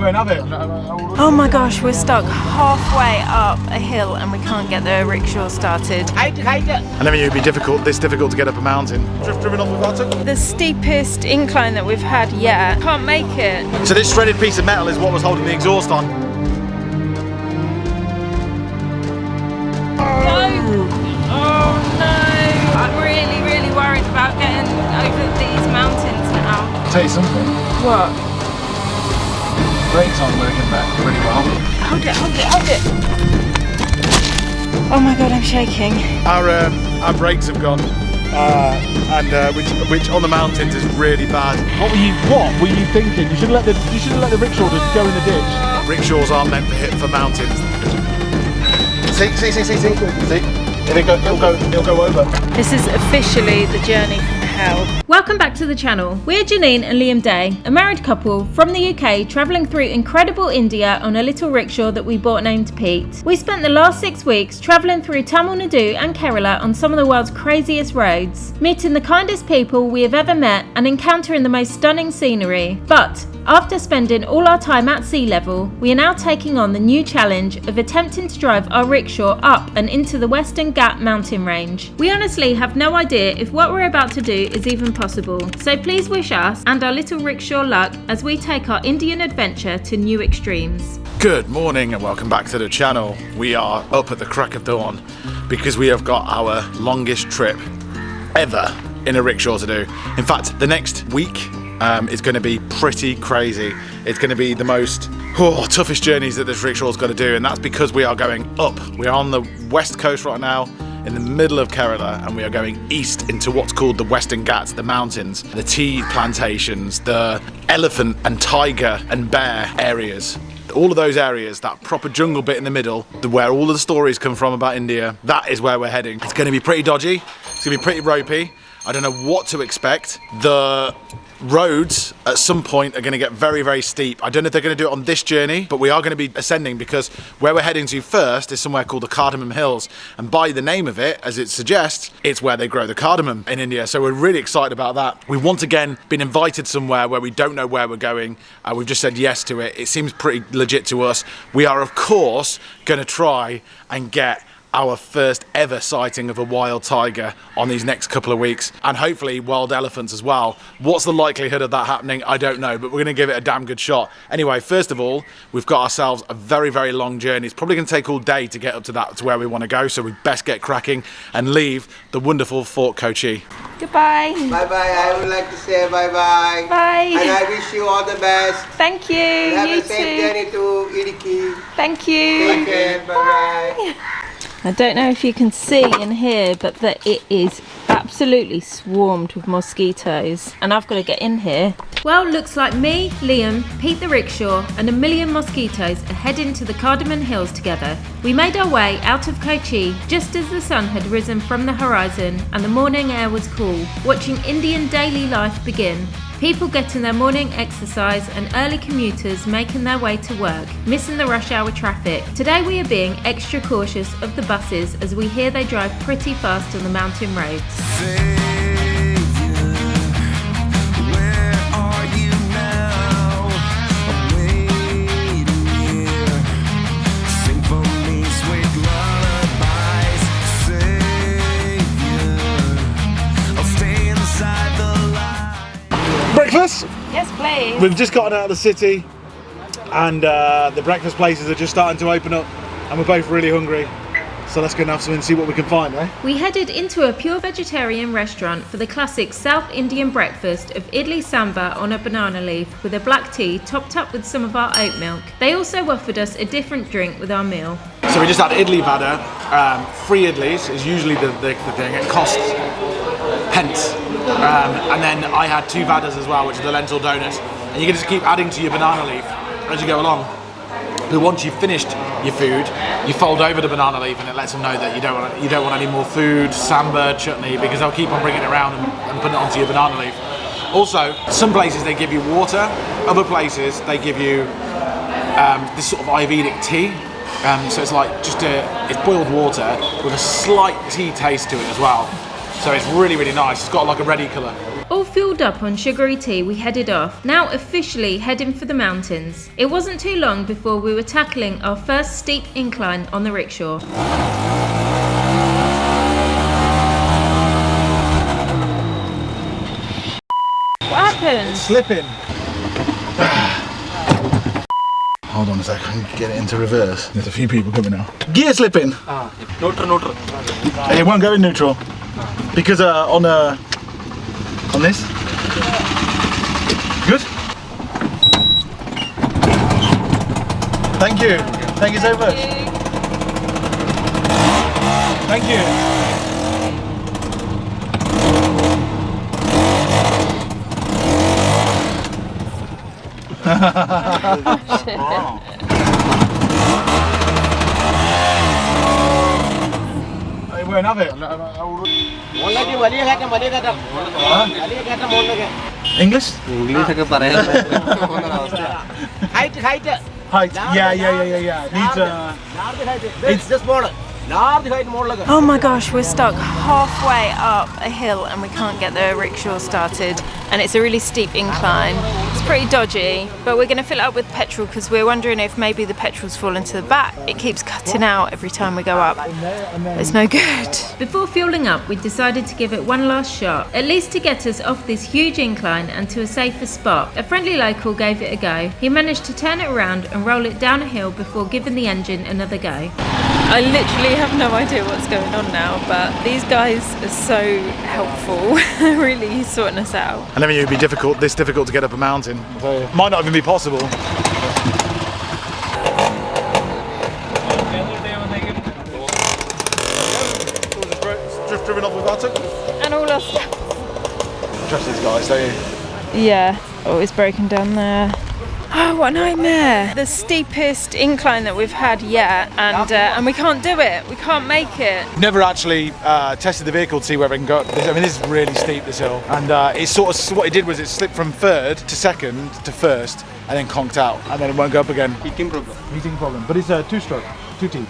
go and have it. Oh my gosh, we're stuck halfway up a hill and we can't get the rickshaw started. I never knew it'd be this difficult to get up a mountain. Driven off the bottom. The steepest incline that we've had yet. Can't make it. So this shredded piece of metal is what was holding the exhaust on. Oh no! I'm really, really worried about getting over these mountains now. I'll tell you something. What? Brakes aren't working back pretty well. Hold it, hold it, hold it! Oh my god, I'm shaking. Our brakes have gone, which on the mountains is really bad. What were you thinking? You should have let the rickshaw just go in the ditch. Rickshaws aren't meant for mountains. See. It'll go over. This is officially the journey from hell. Welcome back to the channel. We're Janine and Liam Day, a married couple from the UK travelling through incredible India on a little rickshaw that we bought named Pete. We spent the last 6 weeks travelling through Tamil Nadu and Kerala on some of the world's craziest roads, meeting the kindest people we have ever met and encountering the most stunning scenery. But after spending all our time at sea level, we are now taking on the new challenge of attempting to drive our rickshaw up and into the Western Ghats mountain range. We honestly have no idea if what we're about to do is even possible, so please wish us and our little rickshaw luck as we take our Indian adventure to new extremes. Good morning and welcome back to the channel. We are up at the crack of dawn because we have got our longest trip ever in a rickshaw to do. In fact, the next week is going to be pretty crazy. It's going to be the most toughest journeys that this rickshaw's got to do, and that's because we are going up. We are on the west coast right now, in the middle of Kerala, and we are going east into what's called the Western Ghats, the mountains, the tea plantations, the elephant and tiger and bear areas. All of those areas, that proper jungle bit in the middle, where all of the stories come from about India, that is where we're heading. It's going to be pretty dodgy, it's going to be pretty ropey. I don't know what to expect. The roads at some point are going to get very, very steep. I don't know if they're going to do it on this journey, but we are going to be ascending because where we're heading to first is somewhere called the Cardamom Hills, and by the name of it, as it suggests, it's where they grow the cardamom in India, so we're really excited about that. We've once again been invited somewhere where we don't know where we're going. We've just said yes to it. It seems pretty legit to us. We are of course going to try and get our first ever sighting of a wild tiger on these next couple of weeks, and hopefully wild elephants as well. What's the likelihood of that happening? I don't know, but we're going to give it a damn good shot. Anyway, first of all, we've got ourselves a very, very long journey. It's probably going to take all day to get up to where we want to go, so we best get cracking and leave the wonderful Fort Kochi. Goodbye. Bye-bye. I would like to say bye-bye. Bye. And I wish you all the best. Thank you. And have You a safe too. journey to Idiki. Thank you. Take care. Bye-bye. I don't know if you can see in here, but that it is absolutely swarmed with mosquitoes, and I've got to get in here. Well, looks like me, Liam, Pete the rickshaw, and a million mosquitoes are heading to the Cardamom Hills together. We made our way out of Kochi just as the sun had risen from the horizon and the morning air was cool, watching Indian daily life begin. People getting their morning exercise and early commuters making their way to work, missing the rush hour traffic. Today we are being extra cautious of the buses as we hear they drive pretty fast on the mountain roads. Breakfast? Yes, please. We've just gotten out of the city, and the breakfast places are just starting to open up, and we're both really hungry. So let's go and have something and see what we can find, eh? We headed into a pure vegetarian restaurant for the classic South Indian breakfast of idli sambar on a banana leaf with a black tea topped up with some of our oat milk. They also offered us a different drink with our meal. So we just had idli vada. 3 idlis is usually the thing. It costs pence. And then I had 2 vadas as well, which are the lentil donuts. And you can just keep adding to your banana leaf as you go along. But once you've finished your food, you fold over the banana leaf and it lets them know that you don't want any more food, sambar, chutney, because they'll keep on bringing it around and putting it onto your banana leaf. Also, some places they give you water, other places they give you this sort of Ayurvedic tea. So it's like it's boiled water with a slight tea taste to it as well. So it's really, really nice. It's got like a reddy colour. All fueled up on sugary tea, we headed off, now officially heading for the mountains. It wasn't too long before we were tackling our first steep incline on the rickshaw. What happened? Slipping. Hold on a second, I can get it into reverse. There's a few people coming now. Gear slipping. Neutral. It won't go in neutral because on this. Good. Thank you. Thank you so much. Thank you. I won't have it. English? Height. Yeah. Needs Just more. Oh my gosh, we're stuck halfway up a hill and we can't get the rickshaw started, and it's a really steep incline. It's pretty dodgy, but we're going to fill it up with petrol because we're wondering if maybe the petrol's fallen to the back. It keeps cutting out every time we go up. It's no good. Before fueling up, we decided to give it one last shot, at least to get us off this huge incline and to a safer spot. A friendly local gave it a go. He managed to turn it around and roll it down a hill before giving the engine another go. I literally have no idea what's going on now, but these guys are so helpful, really sorting us out. I never knew it'd be this difficult to get up a mountain. So it might not even be possible. Just driven off with our tuk. And all our stuff. Trust these guys, don't you? Yeah. Oh, it's broken down there. Oh, what a nightmare! The steepest incline that we've had yet, and we can't do it. We can't make it. Never actually tested the vehicle to see where it can go. I mean, this is really steep, this hill, and it sort of what it did was it slipped from third to second to first, and then conked out, and then it won't go up again. Heating problem. But it's a two-stroke, 2T.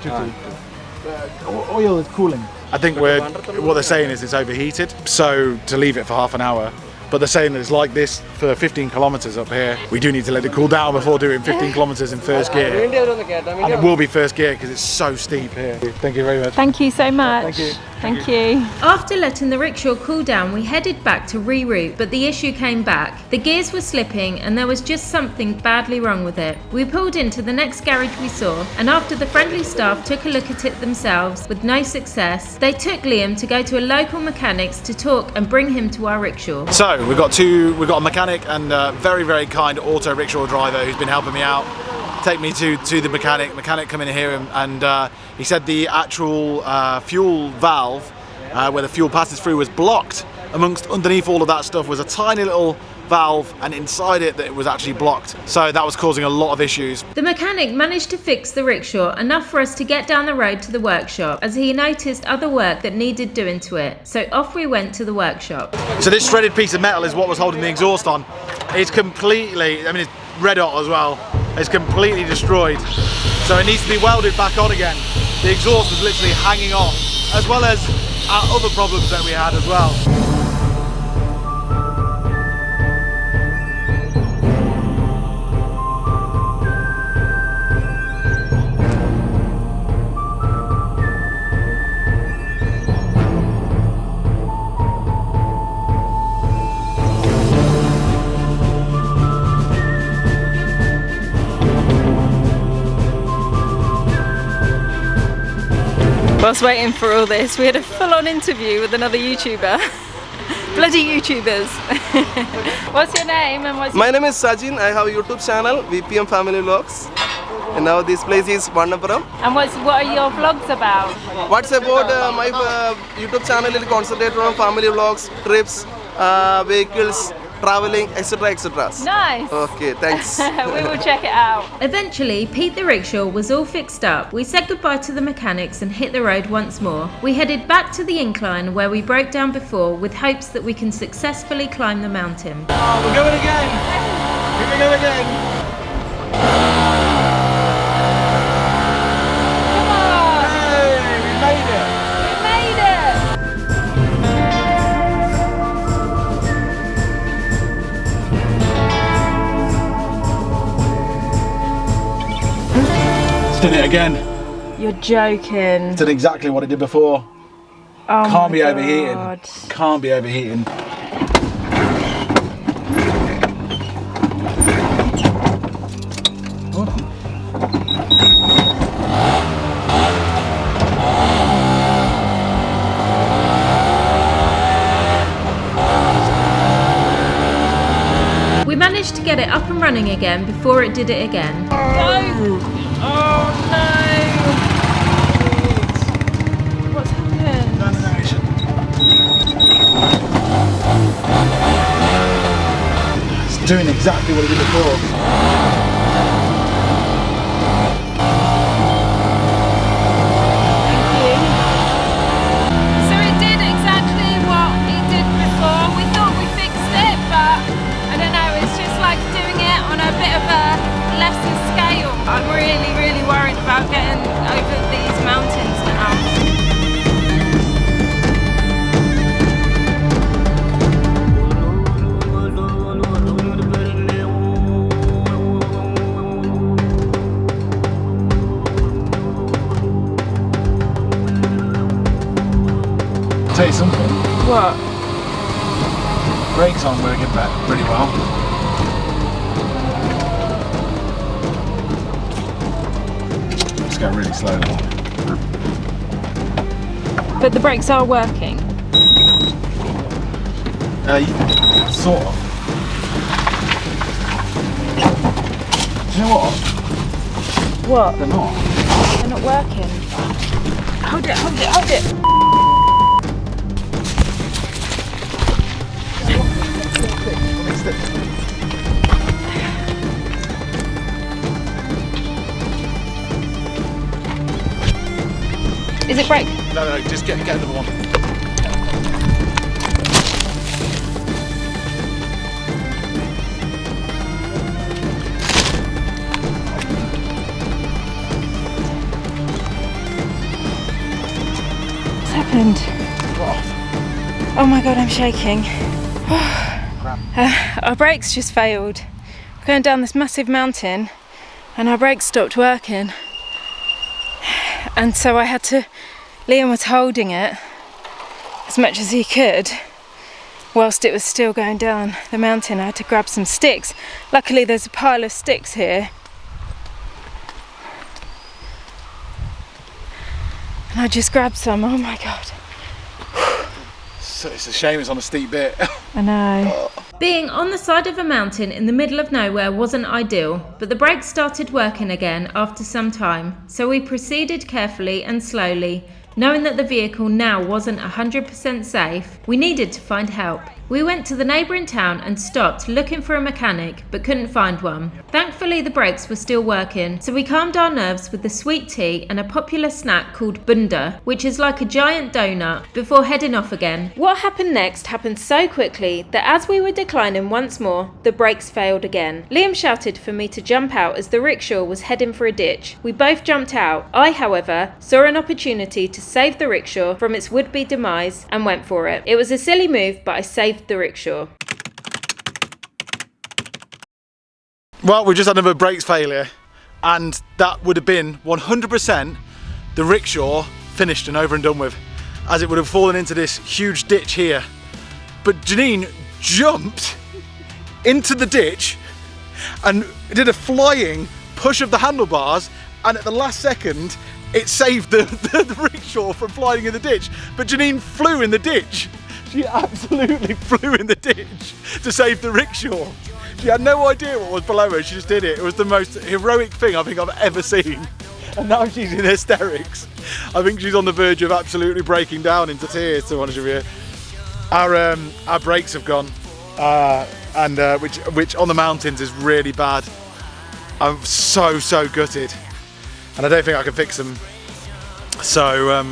Oil is cooling. I think what they're saying is it's overheated, so to leave it for half an hour. But they're saying that it's like this for 15 kilometres up here. We do need to let it cool down before doing 15 kilometres in first gear. And it will be first gear because it's so steep here. Thank you very much. Thank you so much. Thank you. Thank you. After letting the rickshaw cool down, we headed back to reroute, but the issue came back. The gears were slipping and there was just something badly wrong with it. We pulled into the next garage we saw, and after the friendly staff took a look at it themselves with no success, they took Liam to go to a local mechanics to talk and bring him to our rickshaw. So we've got a mechanic and a very, very kind auto rickshaw driver who's been helping me out. Take me to the mechanic come in here and he said the actual fuel valve where the fuel passes through was blocked. Underneath all of that stuff was a tiny little valve, and inside it that it was actually blocked, so that was causing a lot of issues. The mechanic managed to fix the rickshaw enough for us to get down the road to the workshop, as he noticed other work that needed doing to it, so off we went to the workshop. So this shredded piece of metal is what was holding the exhaust on. It's completely, I mean, it's red hot as well. It's completely destroyed, so it needs to be welded back on again. The exhaust was literally hanging off, as well as our other problems that we had as well. Whilst waiting for all this, we had a full-on interview with another YouTuber. Bloody YouTubers. What's your name and what's My name is Sajin. I have a YouTube channel, VPM Family Vlogs. And now this place is Vannapuram. And what are your vlogs about? What's about my YouTube channel is concentrated on family vlogs, trips, vehicles, traveling, etc. etc. Nice. Okay, thanks. We will check it out. Eventually, Pete the rickshaw was all fixed up. We said goodbye to the mechanics and hit the road once more. We headed back to the incline where we broke down before, with hopes that we can successfully climb the mountain. Oh, we're going again. Here we go again. done it again. You're joking. Done exactly what it did before. Oh Can't be my overheating. God. Can't be overheating. Hold on. We managed to get it up and running again before it did it again. No! Oh no! What's happened? No, it shouldn't. It's doing exactly what it did before. So it did exactly what it did before. We thought we fixed it, but I don't know, it's just like doing it on a bit of a lesser scale. I'm really, really worried about getting over these mountains now. Tell you something. What? Brakes aren't working back pretty well. Just go really slowly. But the brakes are working. Sort of. Do you know what? What? They're not. They're not working. Hold it, hold it, hold it. Is it brake? No, just get another one. What's happened? Oh my God, I'm shaking. Our brakes just failed. We're going down this massive mountain and our brakes stopped working. And so I had to, Liam was holding it as much as he could whilst it was still going down the mountain. I had to grab some sticks. Luckily there's a pile of sticks here. And I just grabbed some, oh my God. So it's a shame it's on a steep bit. I know. Being on the side of a mountain in the middle of nowhere wasn't ideal, but the brakes started working again after some time, so we proceeded carefully and slowly. Knowing that the vehicle now wasn't 100% safe, we needed to find help. We went to the neighbouring town and stopped looking for a mechanic, but couldn't find one. Thankfully the brakes were still working, so we calmed our nerves with the sweet tea and a popular snack called bunda, which is like a giant donut, before heading off again. What happened next happened so quickly that as we were declining once more, the brakes failed again. Liam shouted for me to jump out as the rickshaw was heading for a ditch. We both jumped out. I, however, saw an opportunity to save the rickshaw from its would-be demise and went for it. It was a silly move, but I saved the rickshaw. Well, we just had another brakes failure, and that would have been 100% the rickshaw finished and over and done with, as it would have fallen into this huge ditch here. But Janine jumped into the ditch and did a flying push of the handlebars, and at the last second it saved the rickshaw from flying in the ditch. But Janine flew in the ditch. She absolutely flew in the ditch to save the rickshaw. She had no idea what was below her, she just did it. It was the most heroic thing I think I've ever seen. And now she's in hysterics. I think she's on the verge of absolutely breaking down into tears, to be honest with you. Our brakes have gone, which on the mountains is really bad. I'm so gutted, and I don't think I can fix them. So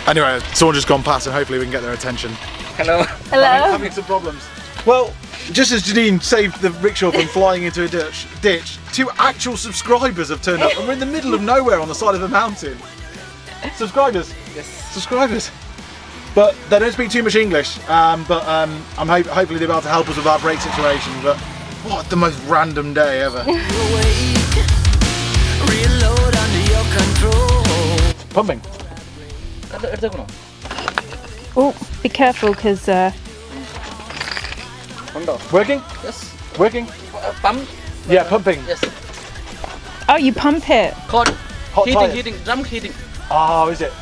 anyway, someone just gone past, and hopefully we can get their attention. Hello. Hello? Having some problems. Well, just as Janine saved the rickshaw from flying into a ditch, 2 actual subscribers have turned up, and we're in the middle of nowhere on the side of a mountain. Subscribers. Yes. Subscribers. But they don't speak too much English, hopefully they'll be able to help us with our brake situation. But What the most random day ever. Pumping. Oh, be careful because. Working? Yes. Working? Pump. Yeah, pumping. Yes. Oh, you pump it. Hot. Hot tires. Heating. Drum heating. Oh, is it?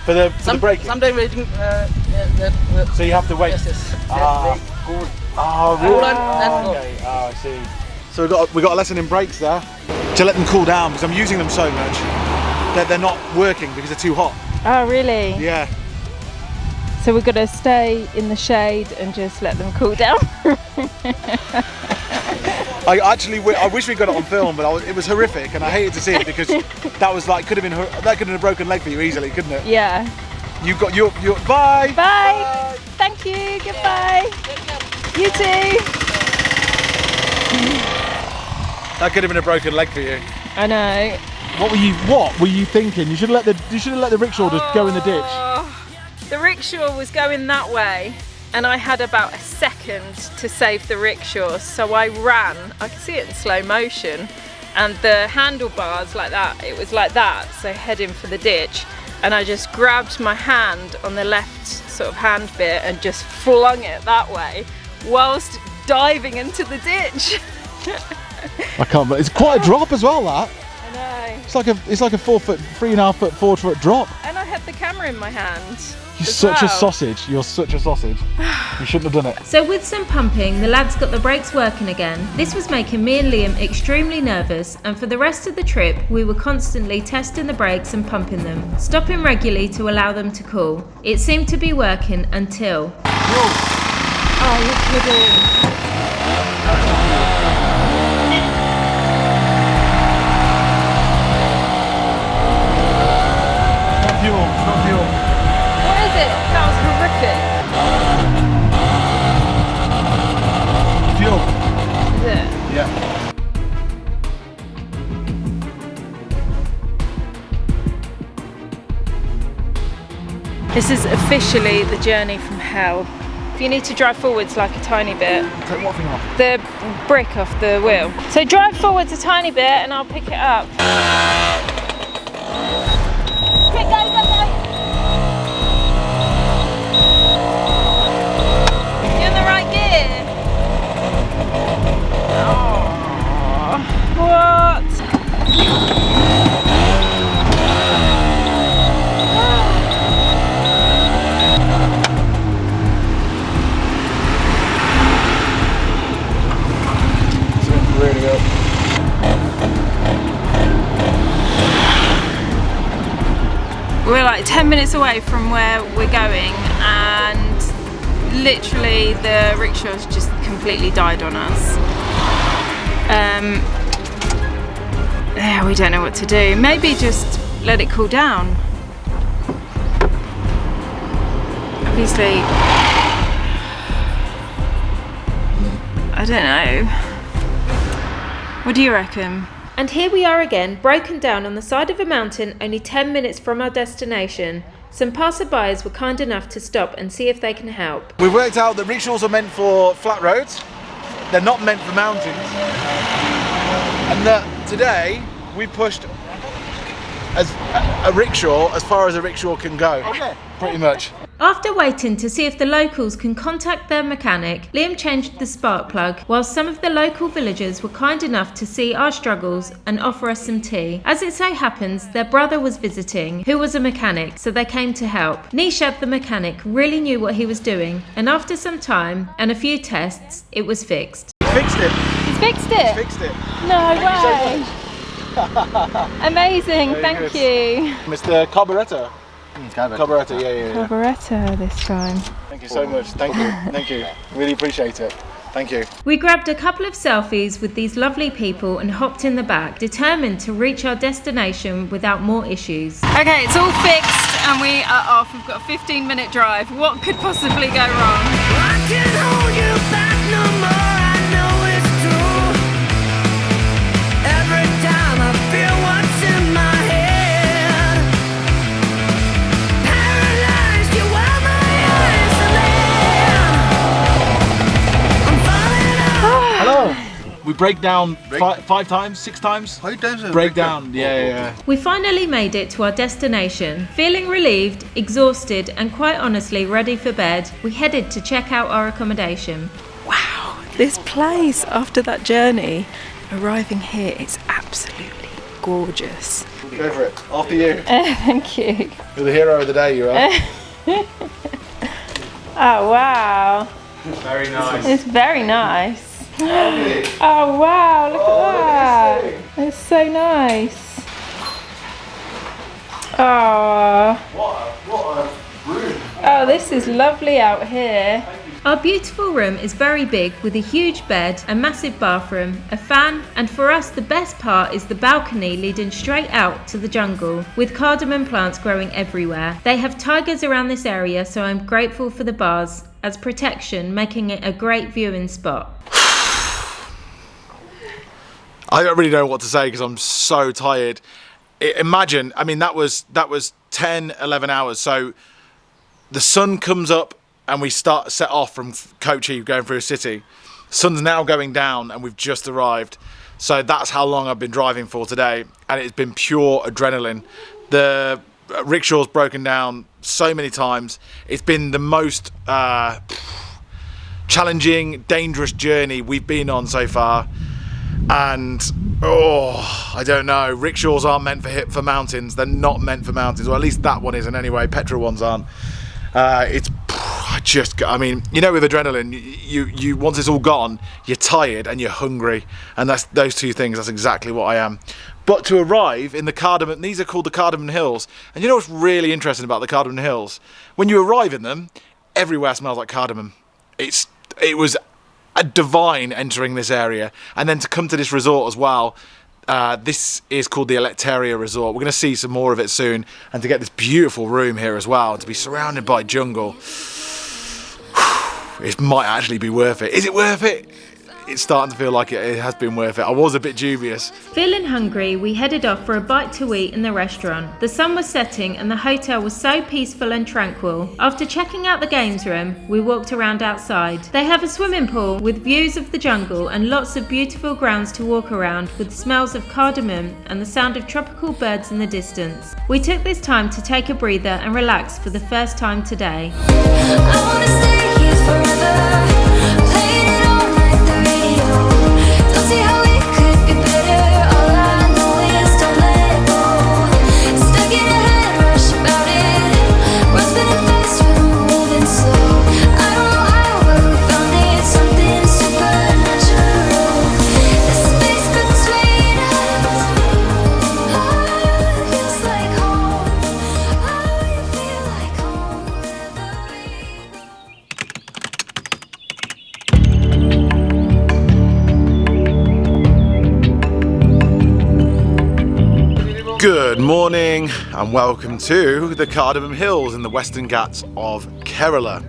For the braking? Sometimes waiting. So you have to wait? Yes, yes. Ah. Cool. Oh, Cool really? and go. Okay. Oh, I see. So we got a lesson in brakes there to let them cool down because I'm using them so much that they're not working because they're too hot. Oh, really? Yeah. So we've got to stay in the shade and just let them cool down. I wish we got it on film, but it was horrific, and I hated to see it because that was like could have been a broken leg for you easily, couldn't it? Yeah. You got your bye. Bye. Thank you. Goodbye. You too. That could have been a broken leg for you. I know. What were you thinking? You should have let the rickshaw just go in the ditch. The rickshaw was going that way, and I had about a second to save the rickshaw, so I ran. I could see it in slow motion, and the handlebars like that, it was like that, so heading for the ditch, and I just grabbed my hand on the left sort of hand bit and just flung it that way whilst diving into the ditch. I can't believe it's quite a drop as well. That I know. it's like a 3.5 foot 4 foot drop. And I had the camera in my hand. You're such a sausage. You're such a sausage. You shouldn't have done it. So with some pumping, the lads got the brakes working again. This was making me and Liam extremely nervous, and for the rest of the trip, we were constantly testing the brakes and pumping them, stopping regularly to allow them to cool. It seemed to be working until... Oh, you're kidding. Not fuel. What is it? That was horrific. Fuel. Is it? Yeah. This is officially the journey from hell. If you need to drive forwards like a tiny bit, Take what thing off? the brick off the wheel. So drive forwards a tiny bit and I'll pick it up. Quick, go, go, go! You're in the right gear. Oh, what? Really up. We're like 10 minutes away from where we're going, and literally the rickshaw's just completely died on us. Yeah, we don't know what to do. Maybe just let it cool down. Obviously, I don't know. What do you reckon? And here we are again, broken down on the side of a mountain, only 10 minutes from our destination. Some passerbys were kind enough to stop and see if they can help. We've worked out that rickshaws are meant for flat roads. They're not meant for mountains. And that today we pushed as a rickshaw as far as a rickshaw can go. Okay. Pretty much. After waiting to see if the locals can contact their mechanic, Liam changed the spark plug, while some of the local villagers were kind enough to see our struggles and offer us some tea. As it so happens, their brother was visiting, who was a mechanic, so they came to help. Nishad, the mechanic, really knew what he was doing, and after some time and a few tests, it was fixed. Fixed it. He's fixed it? Fixed it. No Thank you way! Amazing, Very thank good. you. Mr. Carburettor. Carburettor, yeah. Carburettor this time. Thank you so much. Thank you. Thank you. Really appreciate it. Thank you. We grabbed a couple of selfies with these lovely people and hopped in the back, determined to reach our destination without more issues. Okay, it's all fixed and we are off. We've got a 15-minute drive. What could possibly go wrong? I can't hold you back no more, I know it's true. Every time I feel what's in my head, paralyzed, you are my eyes, and then I'm falling off. Hello. breakdown 5 times, 6 times? 5 times. Breakdown, yeah. We finally made it to our destination. Feeling relieved, exhausted, and quite honestly ready for bed, we headed to check out our accommodation. Wow, this place after that journey, arriving here, it's absolutely gorgeous. Go for it. After you. Thank you. You're the hero of the day, you are. Oh wow, Very nice. it's very nice. Oh wow, look at that. It's so nice. Oh. What a room. Oh, this is lovely out here. Our beautiful room is very big with a huge bed, a massive bathroom, a fan, and for us the best part is the balcony leading straight out to the jungle with cardamom plants growing everywhere. They have tigers around this area, so I'm grateful for the bars as protection, making it a great viewing spot. I don't really know what to say because I'm so tired. Imagine, I mean, that was 10, 11 hours. So the sun comes up and we set off from Kochi going through a city. Sun's now going down and we've just arrived. So that's how long I've been driving for today. And it's been pure adrenaline. The rickshaw's broken down so many times. It's been the most challenging, dangerous journey we've been on so far. And I don't know, rickshaws aren't meant for mountains. They're not meant for mountains, or at least that one isn't anyway. Petrol ones aren't. I mean, you know, with adrenaline, you once it's all gone, you're tired and you're hungry, and that's those two things. That's exactly what I am. But to arrive in the Cardamom, these are called the Cardamom Hills, and you know what's really interesting about the Cardamom Hills? When you arrive in them, everywhere smells like cardamom. It was a divine entering this area, and then to come to this resort as well. This is called the Electeria Resort. We're going to see some more of it soon, and to get this beautiful room here as well, and to be surrounded by jungle, it might actually be worth it. Is it worth it? It's starting to feel like it has been worth it. I was a bit dubious. Feeling hungry, we headed off for a bite to eat in the restaurant. The sun was setting and the hotel was so peaceful and tranquil. After checking out the games room, we walked around outside. They have a swimming pool with views of the jungle and lots of beautiful grounds to walk around with smells of cardamom and the sound of tropical birds in the distance. We took this time to take a breather and relax for the first time today. I wanna stay here forever. Playing it all like the radio. Don't see how it could be better. All I know is don't let go. Stuck in a head rush about it. We're spinning fast when we're moving slow. I don't know how, but we found it. Something supernatural. The space between us. Oh, it feels like home. Oh, you feel like home wherever we go. Good morning and welcome to the Cardamom Hills in the Western Ghats of Kerala.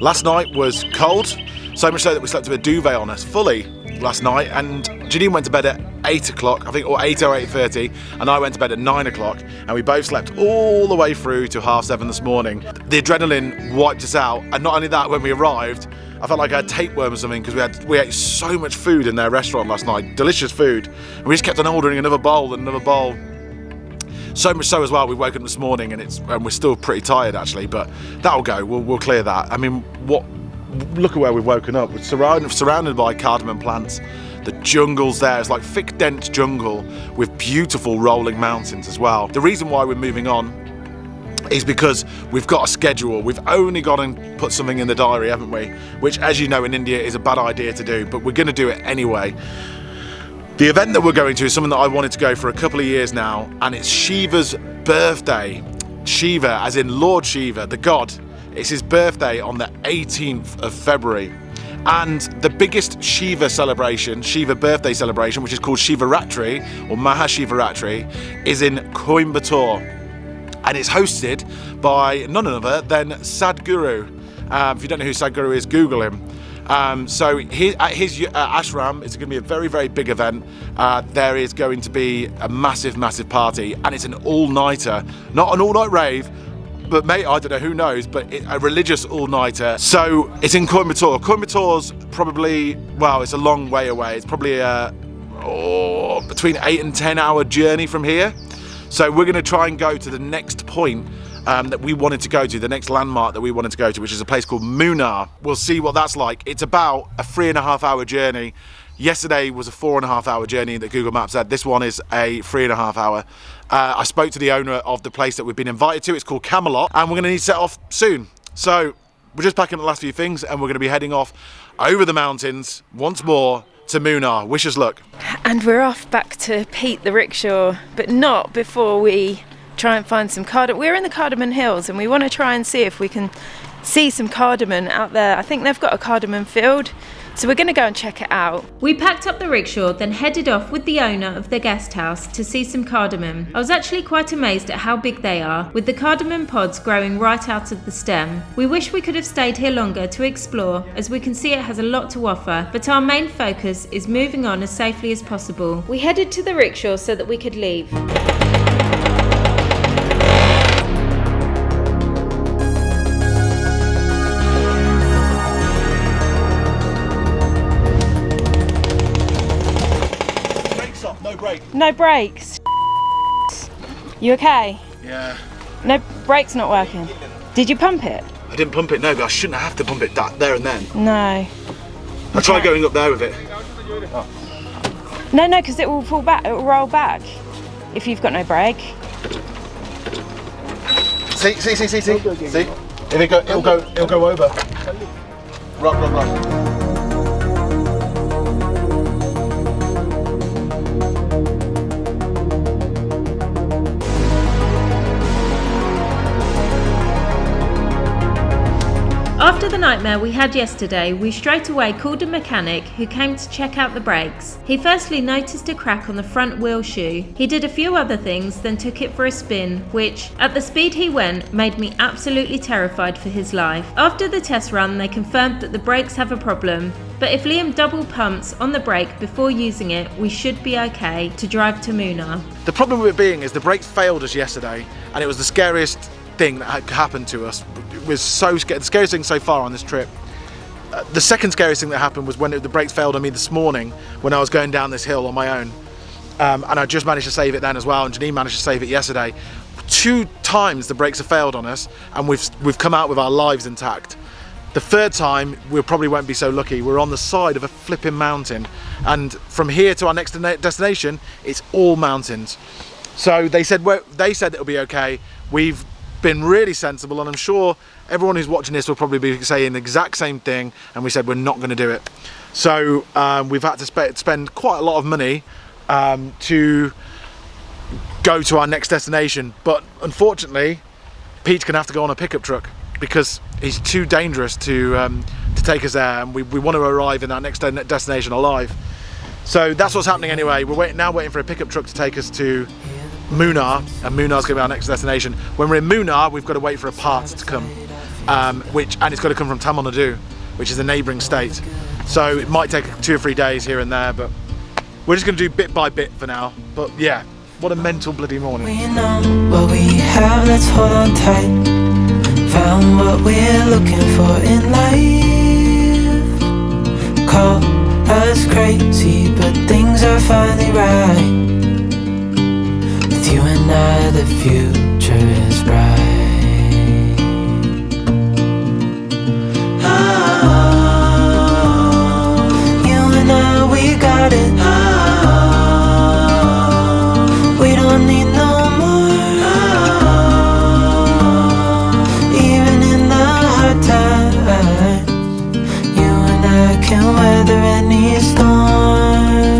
Last night was cold, so much so that we slept with a duvet on us fully last night, and Janine went to bed at 8 o'clock, I think, or 8 or 8:30, and I went to bed at 9 o'clock, and we both slept all the way through to 7:30 this morning. The adrenaline wiped us out, and not only that, when we arrived, I felt like I had tapeworm or something because we ate so much food in their restaurant last night, delicious food, and we just kept on ordering another bowl and another bowl. So much so as well, we woke up this morning and we're still pretty tired actually, but that'll go. We'll clear that. I mean, look at where we've woken up. We're surrounded by cardamom plants. The jungle's there. It's like thick, dense jungle with beautiful rolling mountains as well. The reason why we're moving on is because we've got a schedule. We've only got to put something in the diary, haven't we? Which, as you know, in India is a bad idea to do, but we're going to do it anyway. The event that we're going to is something that I wanted to go for a couple of years now, and it's Shiva's birthday. Shiva, as in Lord Shiva, the god. It's his birthday on the 18th of February. And the biggest Shiva celebration, Shiva birthday celebration, which is called Shivaratri, or Mahashivaratri, is in Coimbatore. And it's hosted by none other than Sadhguru. If you don't know who Sadhguru is, Google him. So at his ashram, it's going to be a very, very big event. There is going to be a massive, massive party, and it's an all-nighter, not an all-night rave, but mate, I don't know, who knows, but a religious all-nighter. So it's in Coimbatore. Coimbator's probably, well, it's a long way away. It's probably between 8 and 10 hour journey from here. So we're going to try and go to the next point that we wanted to go to, the next landmark that we wanted to go to, which is a place called Munnar. We'll see what that's like. It's about a 3.5 hour journey. Yesterday was a 4.5 hour journey that Google Maps said. This one is a 3.5 hour. I spoke to the owner of the place that we've been invited to. It's called Camelot, and we're going to need to set off soon. So we're just packing the last few things, and we're going to be heading off over the mountains once more to Munnar. Wish us luck. And we're off back to Pete the rickshaw, but not before we try and find some cardamom. We're in the Cardamom Hills, and we want to try and see if we can see some cardamom out there. I think they've got a cardamom field, so we're going to go and check it out. We packed up the rickshaw, then headed off with the owner of the guest house to see some cardamom. I was actually quite amazed at how big they are, with the cardamom pods growing right out of the stem. We wish we could have stayed here longer to explore, as we can see it has a lot to offer, but our main focus is moving on as safely as possible. We headed to the rickshaw so that we could leave. No brakes. You okay? Yeah. No brakes not working. Did you pump it? I didn't pump it, no, but I shouldn't have to pump it there and then. No. I tried going up there with it. No, because it will fall back. It will roll back if you've got no brake. See. See? If it'll go over. Right. After the nightmare we had yesterday, we straight away called a mechanic who came to check out the brakes. He firstly noticed a crack on the front wheel shoe. He did a few other things, then took it for a spin, which, at the speed he went, made me absolutely terrified for his life. After the test run, they confirmed that the brakes have a problem, but if Liam double pumps on the brake before using it, we should be okay to drive to Munnar. The problem with it being is the brakes failed us yesterday, and it was the scariest thing that had happened to us. It was so scared. The scariest thing so far on this trip. The second scariest thing that happened was when the brakes failed on me this morning when I was going down this hill on my own, and I just managed to save it then as well, and Janine managed to save it yesterday. 2 times the brakes have failed on us, and we've come out with our lives intact. The third time we probably won't be so lucky. We're on the side of a flipping mountain, and from here to our next destination it's all mountains. So they said it'll be okay. We've been really sensible, and I'm sure everyone who's watching this will probably be saying the exact same thing, and we said we're not going to do it. So we've had to spend quite a lot of money to go to our next destination, but unfortunately Pete's gonna have to go on a pickup truck because he's too dangerous to take us there, and we want to arrive in that next destination alive. So that's what's happening anyway. We're now waiting for a pickup truck to take us to Munnar, and Munnar's going to be our next destination. When we're in Munnar, we've got to wait for a part to come, and it's got to come from Tamil Nadu, which is a neighbouring state. So it might take 2 or 3 days here and there, but we're just going to do bit by bit for now. But yeah, what a mental bloody morning. We know what we have, let's hold on tight. Found what we're looking for in life. Call us crazy, but things are finally right. With you and I, the future is bright. Oh, you and I, we got it. Oh, we don't need no more. Oh, even in the hard times, you and I can weather any storm.